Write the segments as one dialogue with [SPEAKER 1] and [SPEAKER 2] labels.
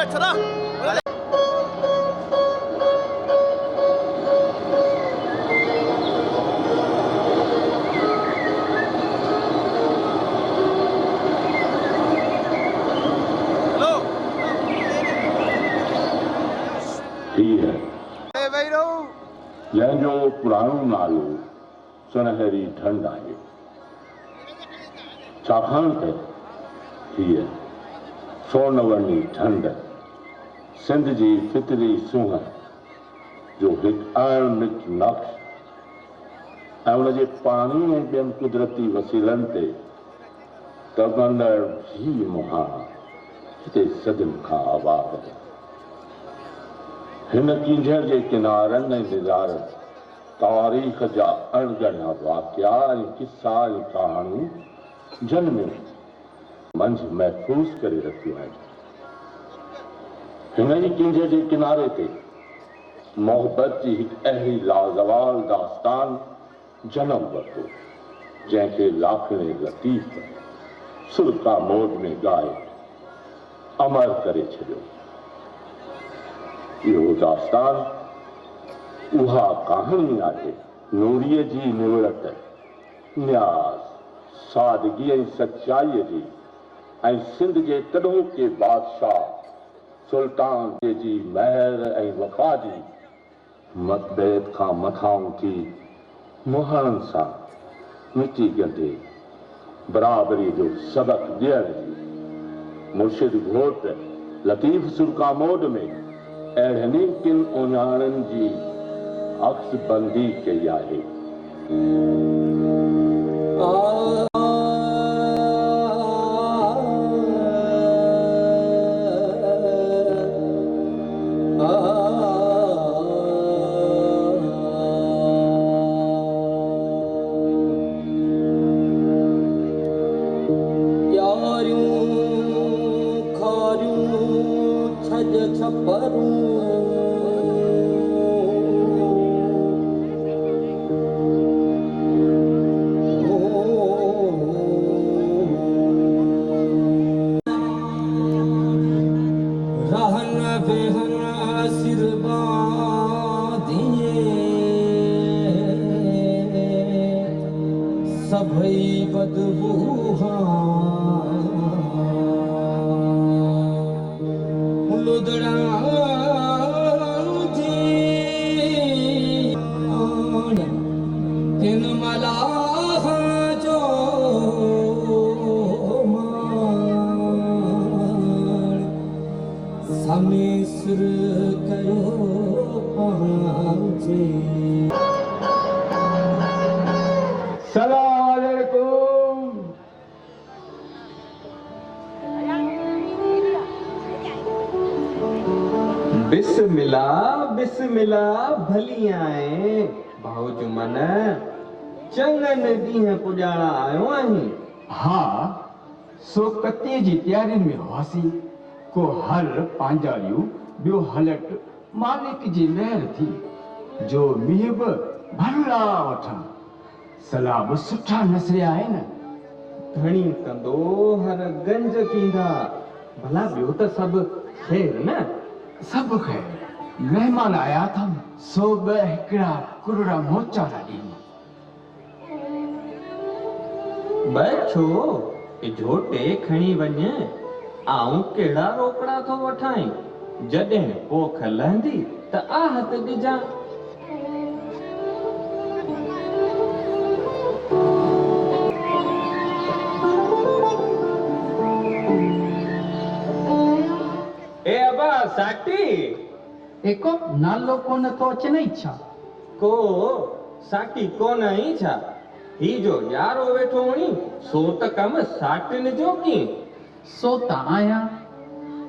[SPEAKER 1] छड़ा
[SPEAKER 2] जंहिंजो पुराणो नालो सुनहरी ढंढ आहे, छाकाणि त हीअ सोनवनी ढंढ सिंध जी फितरी सूंह जो हिकु अणमिट नक्श ऐं उनजे पाणी ऐं ॿियनि कुदरती वसीलनि ते तगंदड़ ही मुहां हिते सदियुनि खां आबाद आहे। हिन कींझर जे किनारनि ऐं निज़ारनि तारीख़ जा अणगणिया वाक़िया ऐं किस्सा ऐं कहाणियूं जन्म मंझि महफ़ूज़ करे रखियूं आहिनि। हिन ई कींझर जे किनारे ते मोहबत जी हिकु अहिड़ी लाज़वाल दास्तान जनम वरितो, जंहिंखे लाखणे लतीफ़ सुरका मोड में ॻाए अमर करे छॾियो। इहो दास्तान उहा कहाणी आहे नूरीअ जी निवड़त, न्याज़, सादगी ऐं सचाईअ जी, ऐं सिंध जे तॾों के बादशाह सुल्तान जी महर ऐं वफ़ा जी मतबैत खां मथां उथी मुहाणनि सां मिटी ॻंढे बराबरी जो सबक़ ॾियण जी मुर्शिद घोट लतीफ़ सुरकामोड में अहिड़नि किन उञाणनि जी अक्स बंदी कई आहे।
[SPEAKER 3] बिस्मिल्ला भली आए भाउज मन चङनि ॾींहं पुॼाणा आयो आहीं।
[SPEAKER 4] हाँ, सो कते जी तैयारियुनि में हुआसीं। को हल पांजालियूं, ॿियो हलट मालिक जी महर थी जो मींहं बि भला वठां। सलाह बि सुठा नसरिया आहिनि।
[SPEAKER 3] घणी कंदो हर गंज थींदा। भला ॿियो त सभु ख़ैर न?
[SPEAKER 4] सभु ख़ैर। मेहमान आया था, सो बि हिकिड़ा कुरड़ा मोचारा ॾिनी।
[SPEAKER 3] छो झोटे खणी वञ, आऊं कहिड़ा रोकड़ा थो वठां। जॾहिं पोख लहंदी त आहत ॾिजां। ए अबा साटी
[SPEAKER 5] एको नालो कोन तो अचे नहीं छा?
[SPEAKER 3] को साटी कोन आई छा? ही जो यारो वेठो हुणी सो त कम साटिन जो की।
[SPEAKER 5] सो त आया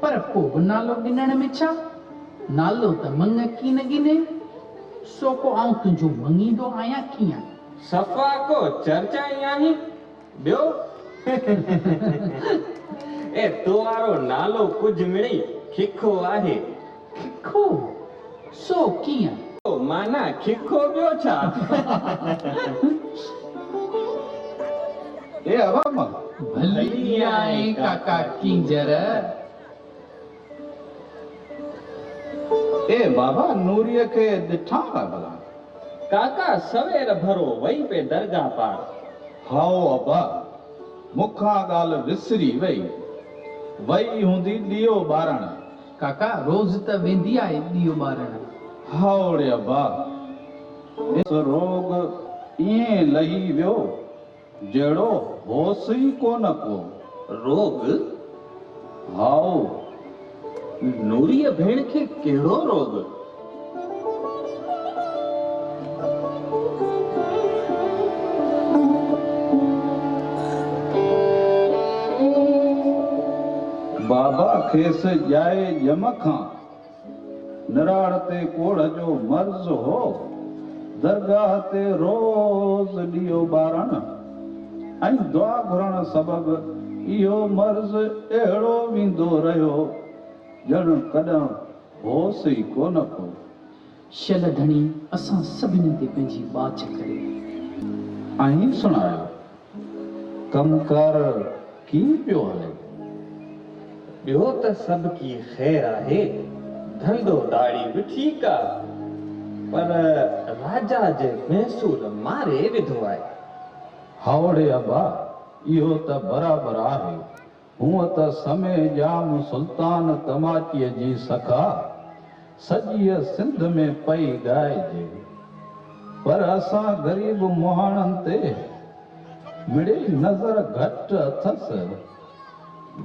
[SPEAKER 5] पर पोइ नालो गिनण में छा? नालो त मंग की न गिने। सो को आऊं तुंहिंजो मंगींदो आहियां कीअं?
[SPEAKER 3] सफ़ा को चर्चाई आहीं ॿियो। ए तो वारो नालो कुझ मिड़ई खिखो आहे।
[SPEAKER 5] खिखो? सो कीअं?
[SPEAKER 3] माना खिखो ॿियो छा?
[SPEAKER 4] ए अबामा
[SPEAKER 5] भली आए काका किंजर।
[SPEAKER 1] ए बाबा नूरीअ खे ॾिठा का भला?
[SPEAKER 3] काका सवेर भरो वही पे दरगाह पार।
[SPEAKER 1] हाओ अबा मूंखां ॻाल्हि विसरी वई हूंदी ॾीओ ॿारण।
[SPEAKER 5] काका रोज़ त वेंदी आहे ॾीओ ॿारण।
[SPEAKER 1] हाउड़े अबा इस रोग ईअं लही वियो जहिड़ो होश ई कोन को।
[SPEAKER 3] रोग?
[SPEAKER 1] हाओ
[SPEAKER 3] नूरीअ भेण खे कहिड़ो रोग?
[SPEAKER 1] बाबा खेसि ॼाए ॼम खां निराड़ ते कोड़ जो मर्ज़ हो। दरगाह ते रोज़ ॾीओ ॿारण ऐं दुआ घुरण सबबु इहो मर्ज़ अहिड़ो वेंदो रहियो ॼण कॾहिं होश ई कोन को।
[SPEAKER 5] शल धणी असां सभिनी ते पंहिंजी बाच करे
[SPEAKER 1] ऐं सुणायो कमकार कीअं पियो हले?
[SPEAKER 3] ॿियो त सभु की ख़ैर आहे, धंधो दाड़ी बि ठीकु आहे, पर राजा जे महसूल मारे विधो आहे।
[SPEAKER 1] हावड़े अबा इहो त बराबरि आहे। हूअं त समय जाम सुल्तान तमाचीअ जी सखा सॼीअ सिंध में पई ॻाइजे, पर असां ग़रीब मुहाणनि ते मिड़े नज़र घटि अथसि।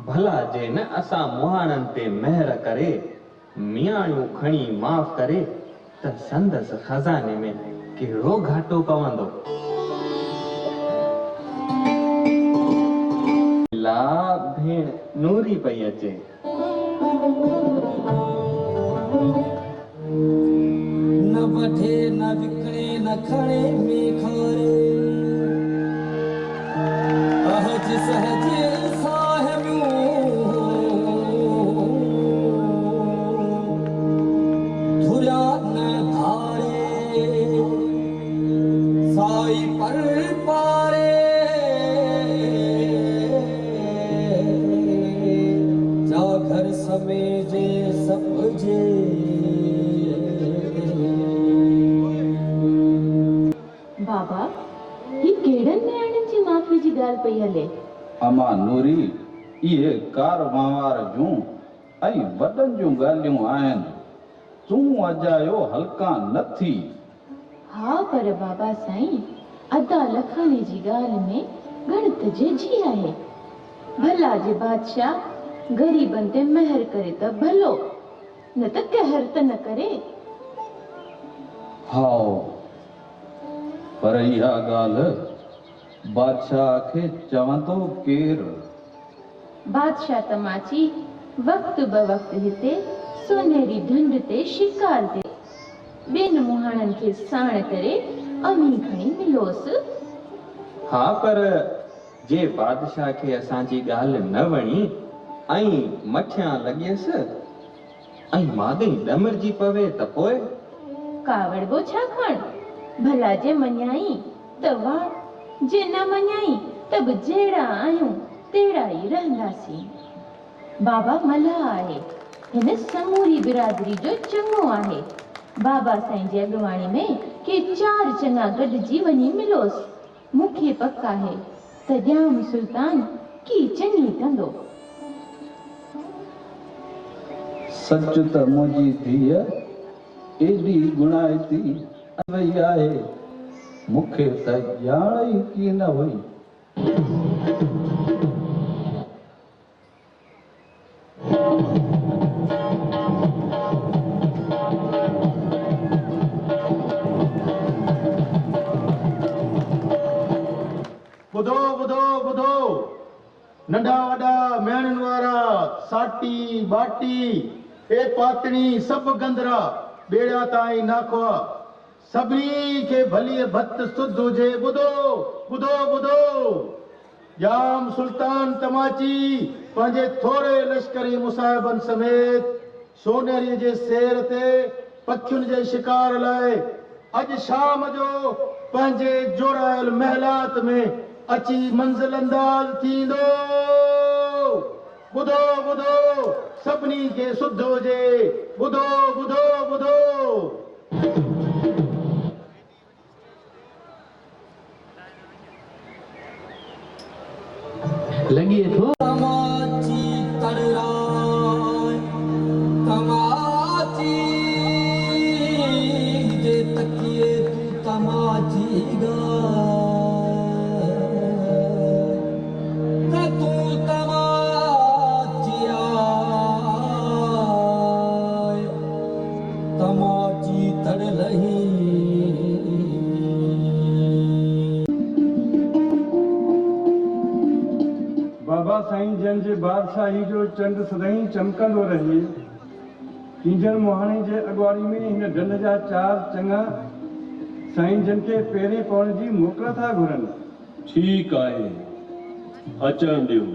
[SPEAKER 3] भला जे न असां मुहाणनि ते महर करे मियाणियूं खणी माफ़ करे त संदसि खज़ाने में कहिड़ो घाटो पवंदो। ला भेण नूरी पई अचे।
[SPEAKER 6] न वठे न विकिणे न खणे में खारे अहज सहज साहिबियूं धुरिया न धारे साई पर पारे जा घर समेजे सपजे।
[SPEAKER 7] बाबा ही केड़न न्याणियुनि जी माफ़ी जी ॻाल्हि पई हले?
[SPEAKER 1] अमा नूरी इहे कार वहार जूं ऐं वॾनि जूं ॻाल्हियूं आहिनि, तूं अजायो हल्का न थी।
[SPEAKER 7] हा पर बाबा साईं अदा लखाने जी ॻाल्हि में गणित जी आहे। भला जे बादशाह गरीबन ते महर करे त भलो, न त कहर त न करे।
[SPEAKER 1] हाओ पर इहा ॻाल्हि बादशाह खे चवंदो केरु?
[SPEAKER 7] बादशाह तमाची वक्त ब वक्त हिते सोनेरी ढंढ ते शिकार ते ॿिन मुहाणनि खे साण करे अमी खणी मिलोसि।
[SPEAKER 3] हा पर जे बादशाह खे असांजी ॻाल्हि न वणी ऐं मठियां लॻियसि ऐं माॻई ॾमरजी पवे त पोइ?
[SPEAKER 7] कावड़बो छा खण? भला जे मञाई त वाह, जे न मञाई त बि जहिड़ा आहियूं तहिड़ा ई रहंदासीं। बाबा मल्हा आहे, हिन समूरी बिरादरी जो चङो आहे। बाबा साईं जी अॻवाणी में के 4 चङा गॾिजी वञी मिलोसि। मूंखे पक आहे त ॼाम सुल्तान की चङी कंदो।
[SPEAKER 1] सच त मुंहिंजी धीअ एॾी गुणाइती वई आहे, मूंखे त ॼाण ई की न हुई।
[SPEAKER 8] ॿुधो ॿुधो ॿुधो, नंढा वॾा मेणनि वारा साटी बाटी ए पातणी सभु गंदरा ॿेड़ा ताईं नाखवा सभिनी खे भलीअ भत सुध हुजे। ॿुधो ॿुधो ॿुधो, जाम सुल्तान तमाची पंहिंजे थोरे लश्करी मुसाहिबनि समेत सोनेरी जे सेर ते पखियुनि जे शिकार लाइ अॼु शाम जो पंहिंजे जोड़ायल महलात में अची मंज़िल अंदाज़ थींदो। ॿुधो ॿुधो सभिनी खे सुध हुजे ॿुधो ॿुधो ॿुधो
[SPEAKER 5] लॻे थो
[SPEAKER 6] तमाची तड़राय तमाची जे तकिए तू तमाची गाय त तू तमाची आय तमाची तड़ रही
[SPEAKER 9] बाबा साईं जन जे बादशाही जो चंड सदाईं चमकंदो रहे। कींजर मोहाणी जे अॻुवाणी में हिन ढंढ जा 4 चङा साईं जन खे पहिरें पवण जी मोकल था घुरनि।
[SPEAKER 10] ठीक आहे, अचण ॾियो।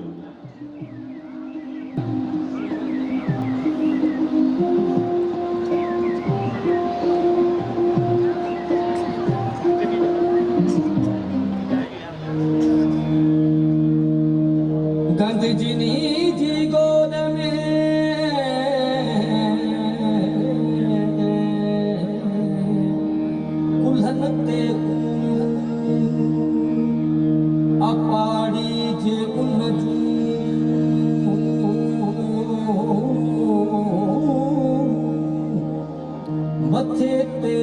[SPEAKER 6] गंदजिनी जी गोद में कुल्हन ते अपाड़ी जे उन मथे ते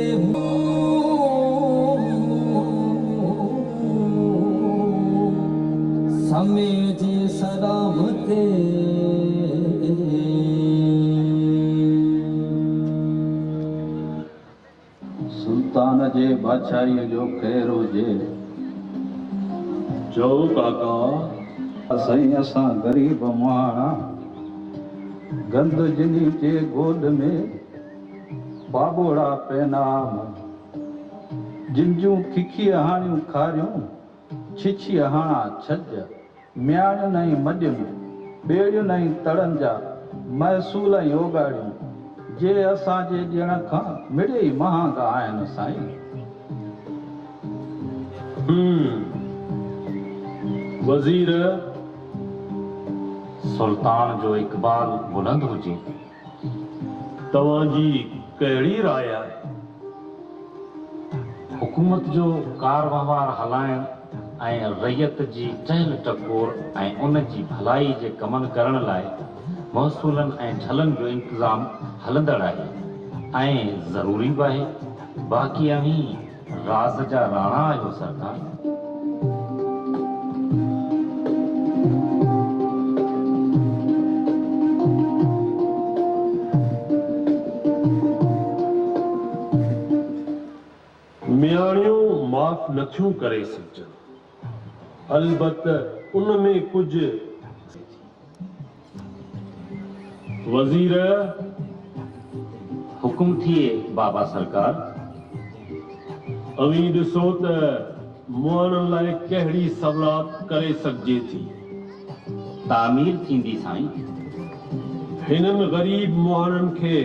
[SPEAKER 6] समय जी सलामते
[SPEAKER 1] सुल्तान जे बादशाही जो ख़ैर हुजे।
[SPEAKER 10] चओ काका।
[SPEAKER 1] साईं असां ग़रीब माण्हू गंद जिनी जे गोद में बाबोड़ा पैनाम जिन जूं खिखी हाणियूं खारियूं छिछी हाणा छज म्याणियूं नई मॾियूं ॿेड़ियूं नई तड़नि जा महसूल ऐं ओगाड़ियूं जे असांजे ॾियण खां मिड़े ई महांगा आहिनि साईं।
[SPEAKER 10] वज़ीर
[SPEAKER 11] सुल्तान जो इक़बाल बुलंद हुजे।
[SPEAKER 10] तव्हांजी कहिड़ी राय आहे?
[SPEAKER 11] हुकूमत जो कार वहिंवार हलाइण ऐं रैयत जी टहल टकोर ऐं उन जी भलाई जे कमनि करण लाइ महसूलनि ऐं झलनि जो इंतज़ाम हलंदड़ आहे ऐं ज़रूरी बि आहे। बाक़ी अहीं राज़ जा राणा आहियो सरकार।
[SPEAKER 10] म्याणियूं माफ़ नथियूं करे सघजनि, अलबत उन में कुझु। वज़ीर
[SPEAKER 11] हुकुम थिए बाबा सरकार।
[SPEAKER 10] अवी ॾिसो त मुआणनि लाइ कहिड़ी सवलात करे सघिजे थी।
[SPEAKER 11] तामीर थींदी साईं।
[SPEAKER 10] हिननि ग़रीब मुआणनि खे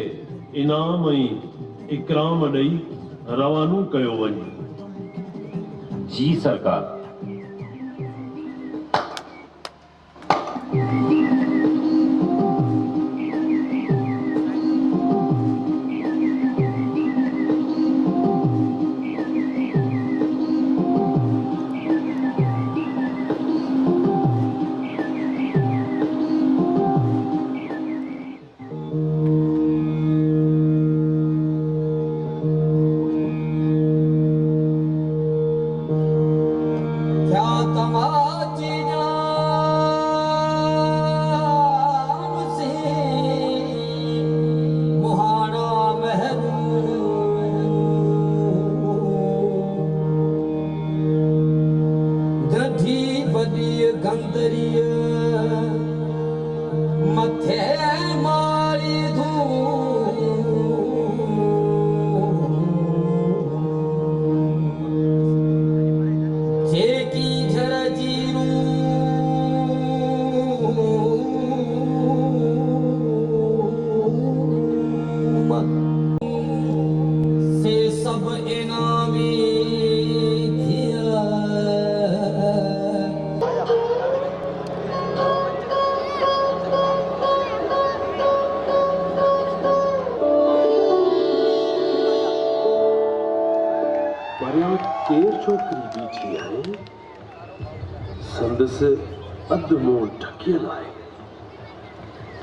[SPEAKER 10] इनाम ऐं इकराम ॾेई रवानो कयो वञे।
[SPEAKER 11] जी सरकार।
[SPEAKER 12] केर छोकरी बीठी आहे संदस अधु मुंहुं ढकियल आहे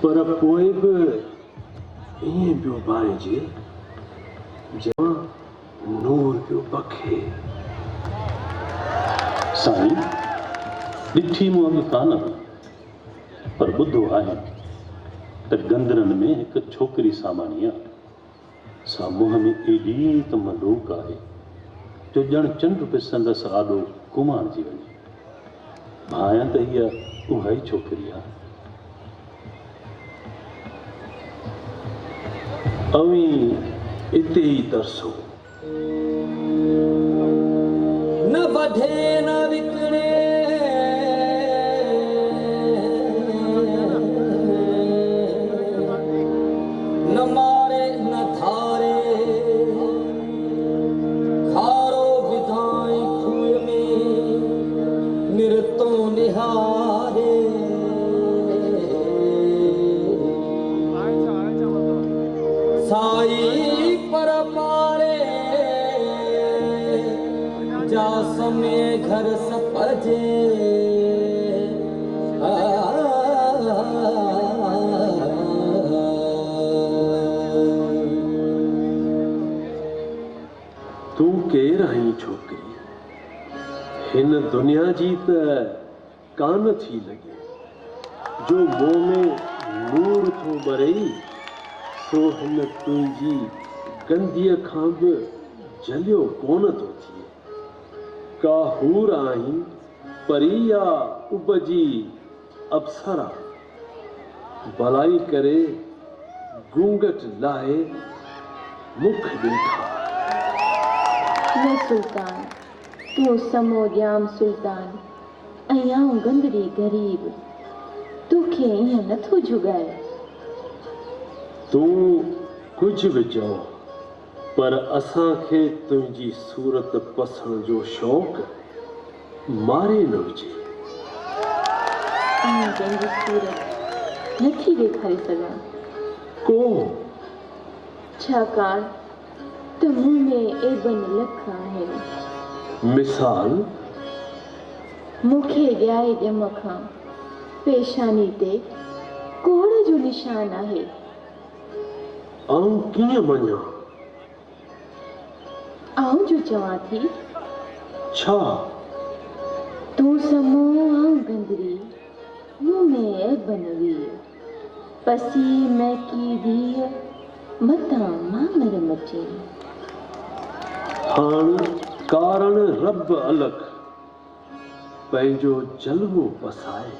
[SPEAKER 12] पर पोइ बि ईअं पियो बाहिजे जमां नूर पियो बखे।
[SPEAKER 13] साईं ॾिठी मूं अॻु कान हुई पर ॿुधो आहे त गंदरनि में हिकु छोकिरी सामानी आहे। सा मुंहं में एॾी त मलूक आहे जो ॼण चंड पे संदसि आॾो घुमाइणजी वञे। भायां त इहा उहा ई छोकिरी आहे।
[SPEAKER 12] अवीं इते ई तरसो
[SPEAKER 6] न वढे न विकिणे न मारे न थारे खारो विधाई खूह में निरतो निहारे साई पर पारे जा समय घर सपजे
[SPEAKER 12] तू केर आहीं छोकरी हिन दुनिया जी त कान थी लगे जो मुंह में नूर थो बरई सो हिन तुंहिंजी गंदीअ खां बि जलियो कोन थो थिए। का हूर आहीं परी या उबजी अप्सरा भलाई करे घूंघट लाए मुख ॾेठा।
[SPEAKER 7] न सुल्तान तूं समो ॼाम सुल्तान ऐं आऊं गंदरी गरीब तोखे ईअं नथो जुगाए।
[SPEAKER 12] तू कुछ भी चओ पर असांखे तुंहिंजी सूरत पसण जो शौक़ मारे न हुजे।
[SPEAKER 7] आऊं पंहिंजी सूरत नथी ॾेखारे सघां
[SPEAKER 12] को
[SPEAKER 7] छाकाणि त मूं में एबन लख आहिनि।
[SPEAKER 12] मिसाल
[SPEAKER 7] मूंखे ॼाए ॼम खां पेशानी ते कोड़ जो निशान आहे।
[SPEAKER 12] आऊं कीअं मञां?
[SPEAKER 7] आऊं जो चवां थी
[SPEAKER 12] छा?
[SPEAKER 7] तूं समो आऊं गंदरी मूं में एबन वीर पसी महकी धीअ मतां मामर मचे।
[SPEAKER 12] हाण कारण रब अलग पंहिंजो जलवो पसाए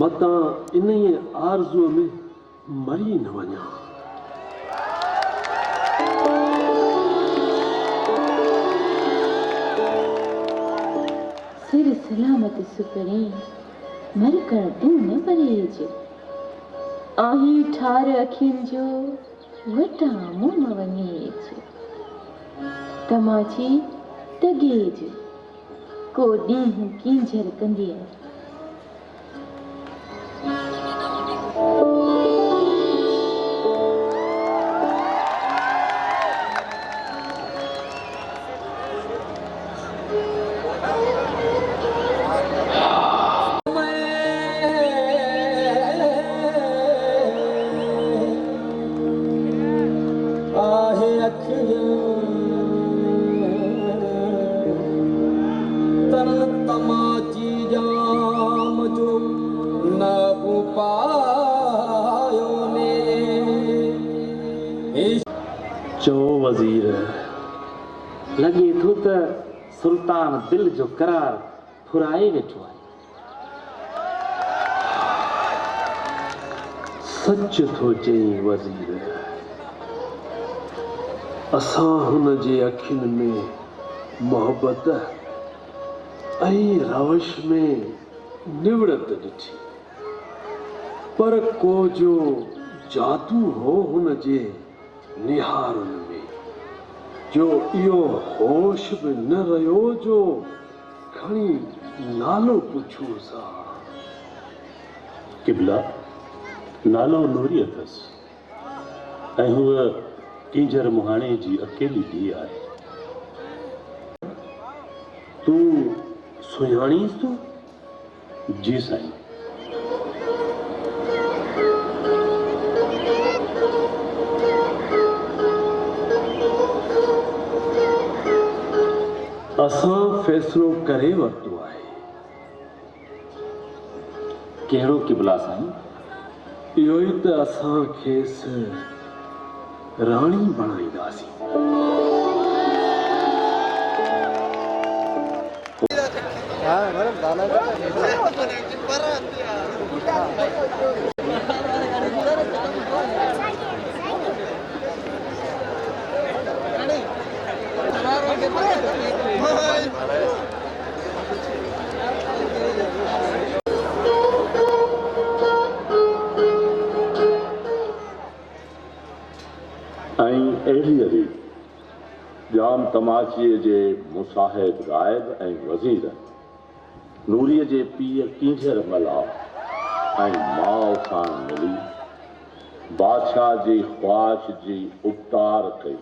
[SPEAKER 12] मतां इन्हीअ आरज़ूअ में मरी न वञा।
[SPEAKER 7] सिर सलामत सुकड़ी मरकण तूं न परहेज आही ठार अखियुनि जो वटा मुंह वञेज तमाची तगेज को ॾींहुं कींझर कंदी
[SPEAKER 12] चो वज़ीर
[SPEAKER 11] लॻे थो त सुल्तान दिल जो करार फुराए वेठो आहे।
[SPEAKER 12] सच थो चई वज़ीर असां हुन जे अखियुनि में मोहबत ऐं रवश में निवड़त ॾिठी पर को जो जादू हो हुन जे निहारुनि में जो इहो होश बि न रहियो जो खणी नालो पुछूं सा।
[SPEAKER 13] किबला नालो नूरी अथसि ऐं हूअ कींझर मुहाणे जी अकेली धीउ आहे।
[SPEAKER 12] तू सुञाणीस तू?
[SPEAKER 13] जी साईं।
[SPEAKER 12] असां फ़ैसिलो करे वरितो आहे।
[SPEAKER 13] कहिड़ो क़िबला साईं?
[SPEAKER 12] इहो ई त असां खेसि राणी बणाईंदासीं।
[SPEAKER 2] अहिड़ी जाम तमाचीअ जे मुसाहिब गाइब ऐं वज़ीर नूरीअ जे पीउ कींझर मला ऐं माउ सां मिली बादशाह जी ख्वाहिश जी उपतार कई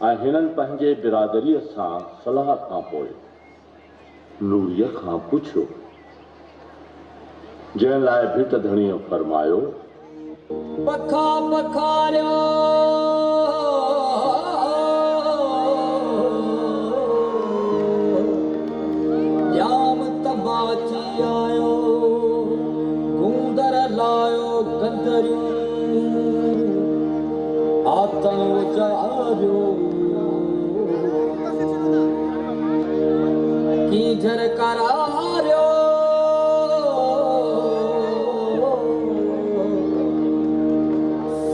[SPEAKER 2] ऐं हिननि पंहिंजे बिरादरीअ सां सलाह खां पोइ नूरीअ खां पुछियो, जंहिं लाइ भिट धणीअ फरमायो,
[SPEAKER 6] पखा पखारियो जाम तमाची आयो गूंदर लायो गंदरियूं आतन उजारियो कीझर करारियो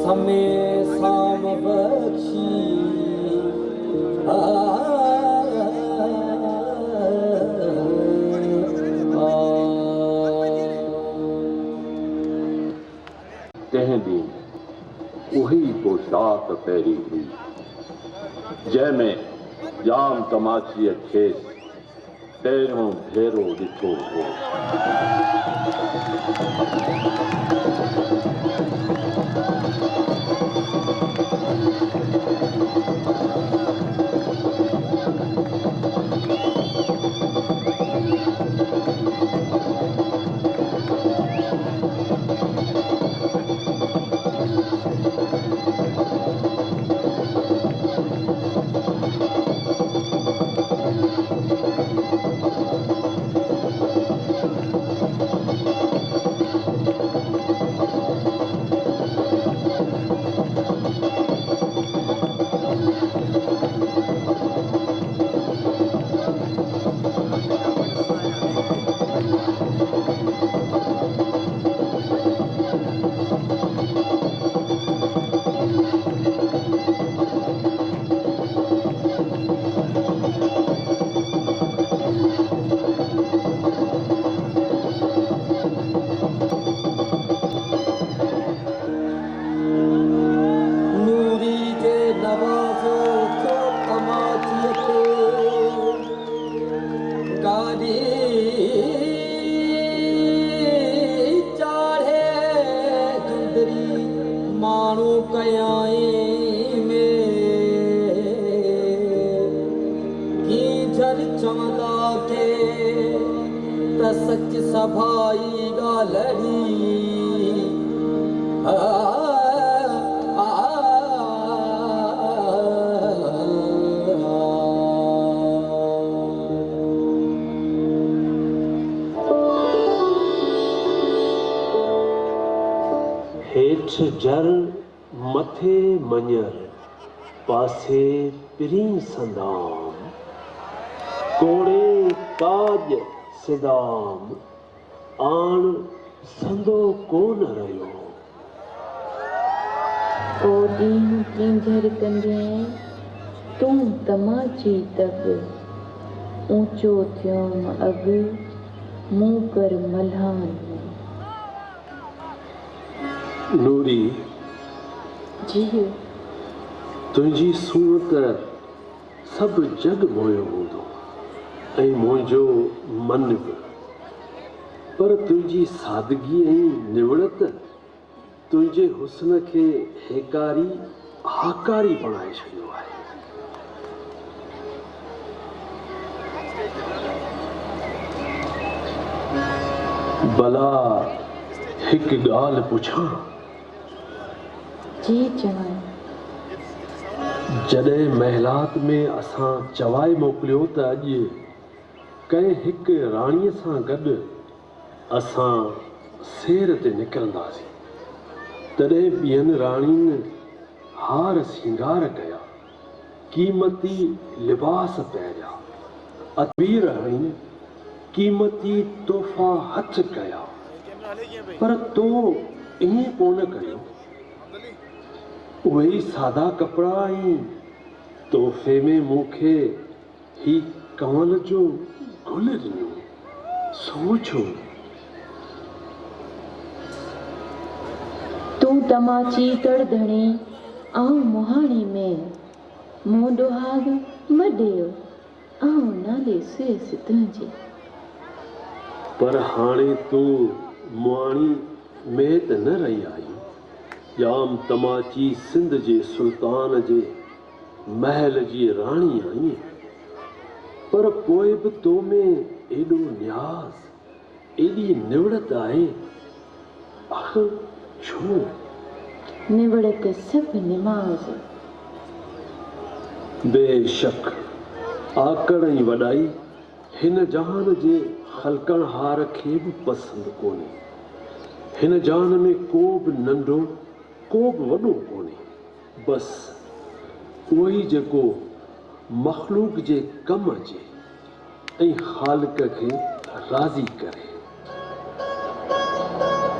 [SPEAKER 6] समय साम बख्शी
[SPEAKER 2] तंहिं ॾींहुं उही पोशाक पहिरी हुई जंहिंमें जाम तमाचीअ खेसि पहिरियों भेरो ॾिठो हो। सच सभाई गालड़ी
[SPEAKER 12] हेठ जर मथे मञर पासे पिरी संदाम कोड़े काज सिदाम आण संदो कोन रहियो।
[SPEAKER 7] ओ ॾींहुं कींझर कंदे तूं तमाची तब ऊंचो थियोम अॻु मूं कर मल्हान।
[SPEAKER 12] नूरी
[SPEAKER 7] जी
[SPEAKER 12] तुंहिंजी सूरत सभु जग मोयो हूंदो ऐं मुंहिंजो मन बि, पर तुंहिंजी सादगी ऐं निवड़त तुंहिंजे हुस्न खे हेकारी हाकारी बणाए छॾियो आहे। भला हिकु ॻाल्हि पुछां?
[SPEAKER 7] जी जवान।
[SPEAKER 12] जॾहिं महिलात में असां चवाए मोकिलियो त अॼु कंहिं हिकु राणीअ सां गॾु असां सेर ते निकिरंदासीं, तॾहिं ॿियनि राणियुनि हार सिंगार कया, क़ीमती लिबास पहिरिया, अतबी राणी क़ीमती तोहफ़ा हथ कया, पर तो ईअं कोन कयो। उहे सादा कपिड़ा ऐं तोहफ़े में मूंखे ही कंवल जो गुल ॾिनो। सोचो,
[SPEAKER 7] तूं तमाची तड़धणी आऊं मुहाणी में मूं डुहाग मडेयो आऊं नाले सुयस तुंहिंजे।
[SPEAKER 12] पर हाणे तूं मुआणी में त न रही आई, जाम तमाची सिंध जे सुल्तान जे महल जी राणी आई, पर पोइ बि तो में एॾो न्याज़, एॾी निवड़त आहे, आख़िर छो?
[SPEAKER 7] निवड़त सब निमाज़।
[SPEAKER 12] बेशक आकड़ ऐं वॾाई हिन जहान जे ख़लकणहार खे बि पसंदि कोन्हे। हिन जहान में को बि नंढो को बि वॾो कोन्हे, बसि उहो ई जेको मख़लूक जे कम अचे ऐं ख़ालिक खे राज़ी करे।